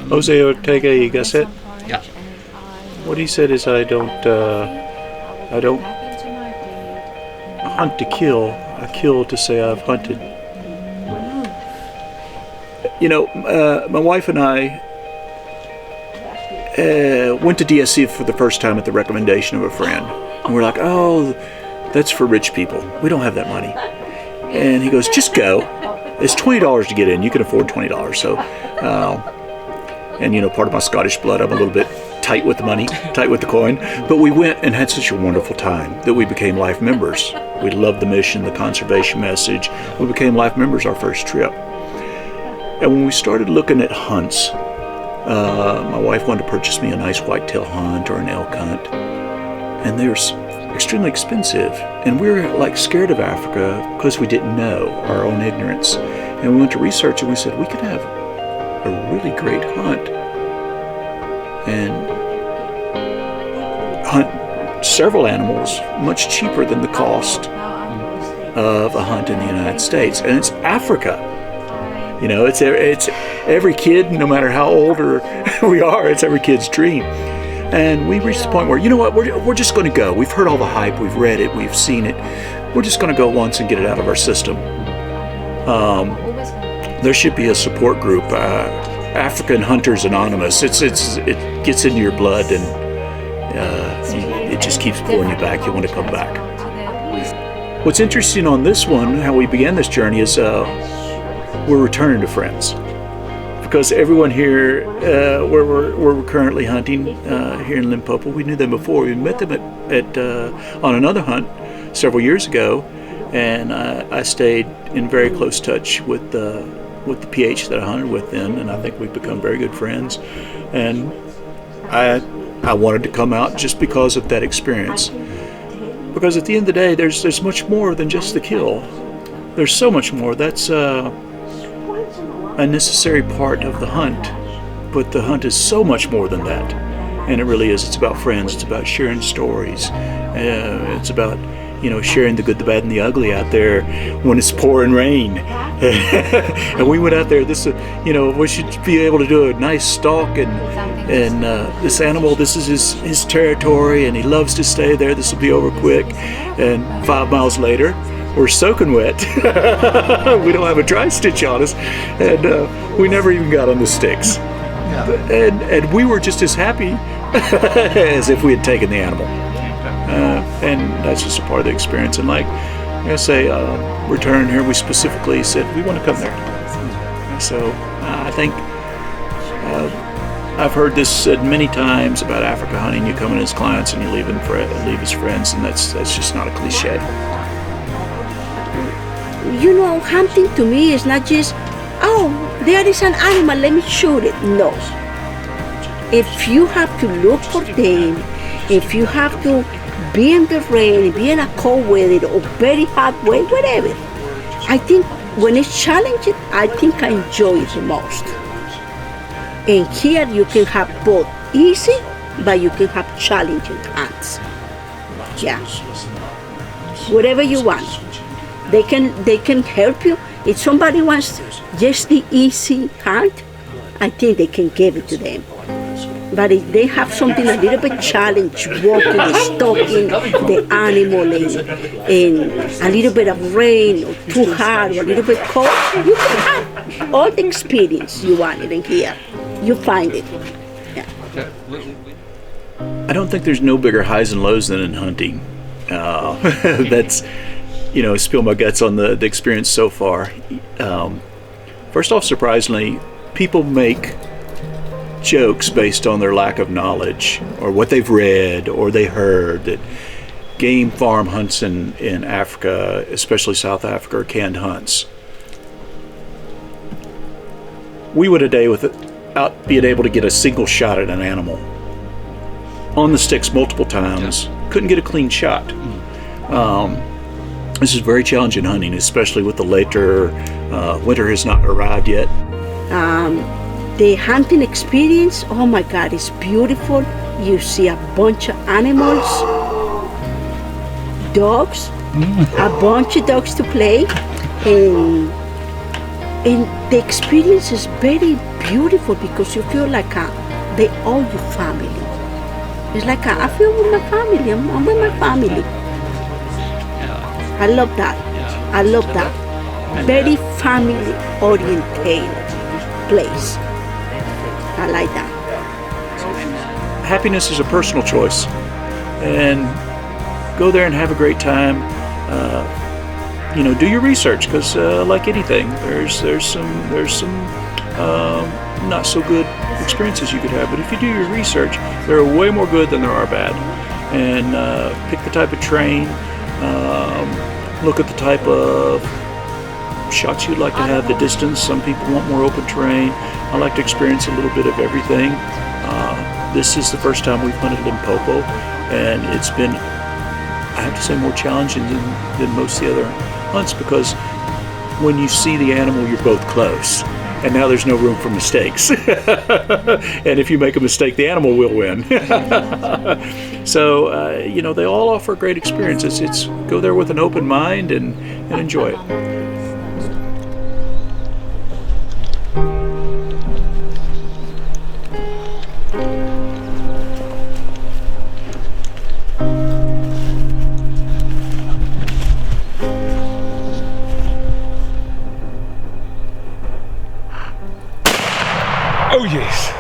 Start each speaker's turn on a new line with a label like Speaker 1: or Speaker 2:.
Speaker 1: Jose Ortega y Gasset.
Speaker 2: Yeah.
Speaker 1: What he said is I don't hunt to kill. I kill to say I've hunted. You know, my wife and I went to DSC for the first time at the recommendation of a friend. And we're like, oh, that's for rich people. We don't have that money. And he goes, just go. It's $20 to get in. You can afford $20. So, and you know, part of my Scottish blood, I'm a little bit tight with the money, tight with the coin. But we went and had such a wonderful time that we became life members. We loved the mission, the conservation message. We became life members our first trip. And when we started looking at hunts, my wife wanted to purchase me a nice whitetail hunt or an elk hunt. And they're extremely expensive. And we were like scared of Africa because we didn't know, our own ignorance. And we went to research and we said, we could have a really great hunt and hunt several animals much cheaper than the cost of a hunt in the United States. And it's Africa. You know, it's every kid, no matter how old or we are, it's every kid's dream. And we reached the point where, you know what, we're just going to go. We've heard all the hype, we've read it, we've seen it. We're just going to go once and get it out of our system. There should be a support group, African Hunters Anonymous. It gets into your blood and it just keeps pulling you back. You want to come back. What's interesting on this one, how we began this journey, is we're returning to friends. Because everyone here, where we're currently hunting here in Limpopo, we knew them before. We met them on another hunt several years ago, and I stayed in very close touch with the PH that I hunted with then, and I think we've become very good friends. And I wanted to come out just because of that experience. Because at the end of the day, there's much more than just the kill. There's so much more. That's a necessary part of the hunt, but the hunt is so much more than that. And it really is. It's about friends. It's about sharing stories. It's about, you know, sharing the good, the bad, and the ugly out there when it's pouring rain. And we went out there. This, you know, we should be able to do a nice stalk, and this animal, this is his territory, and he loves to stay there. This will be over quick. And 5 miles later, we're soaking wet. We don't have a dry stitch on us, and we never even got on the sticks. And we were just as happy as if we had taken the animal. And that's just a part of the experience. And like I say, returning here, we specifically said we want to come there. So I think I've heard this said many times about Africa hunting. You come in as clients and you leave as friends, and that's just not a cliche.
Speaker 3: You know, hunting to me is not just, oh, there is an animal, let me shoot it. No. If you have to look for them, if you have to be in the rain, be in a cold weather or very hot weather, whatever, I think when it's challenging, I think I enjoy it the most. And here you can have both easy, but you can have challenging hunts. Yeah. Whatever you want. They can help you. If somebody wants just the easy hunt, I think they can give it to them. But if they have something a little bit challenge, walking, stalking the animal, and a little bit of rain, or too hot, or a little bit cold, you can have all the experience you wanted in here. You find it. Yeah.
Speaker 1: I don't think there's no bigger highs and lows than in hunting. That's, you know, spill my guts on the experience so far. First off, surprisingly, people make jokes based on their lack of knowledge or what they've read or they heard that game farm hunts in Africa, especially South Africa, are canned hunts. We went a day without being able to get a single shot at an animal. On the sticks multiple times, couldn't get a clean shot. This is very challenging hunting, especially with the later winter has not arrived yet.
Speaker 3: The hunting experience, oh my God, it's beautiful. You see a bunch of animals, dogs, a bunch of dogs to play, and And the experience is very beautiful because you feel like they all your family. It's like I feel with my family. I'm with my family. I love that. I love that. Very family oriented place. I like that.
Speaker 1: Happiness is a personal choice, and go there and have a great time. Do your research, because like anything, there's some not so good experiences you could have. But if you do your research, there are way more good than there are bad. And pick the type of train. Look at the type of shots you'd like to have, the distance. Some people want more open terrain. I like to experience a little bit of everything. This is the first time we've hunted Limpopo, and it's been, I have to say, more challenging than most of the other hunts, because when you see the animal, you're both close, and now there's no room for mistakes. And if you make a mistake, the animal will win. So, they all offer a great experience. It's go there with an open mind and enjoy it.
Speaker 2: Oh yes.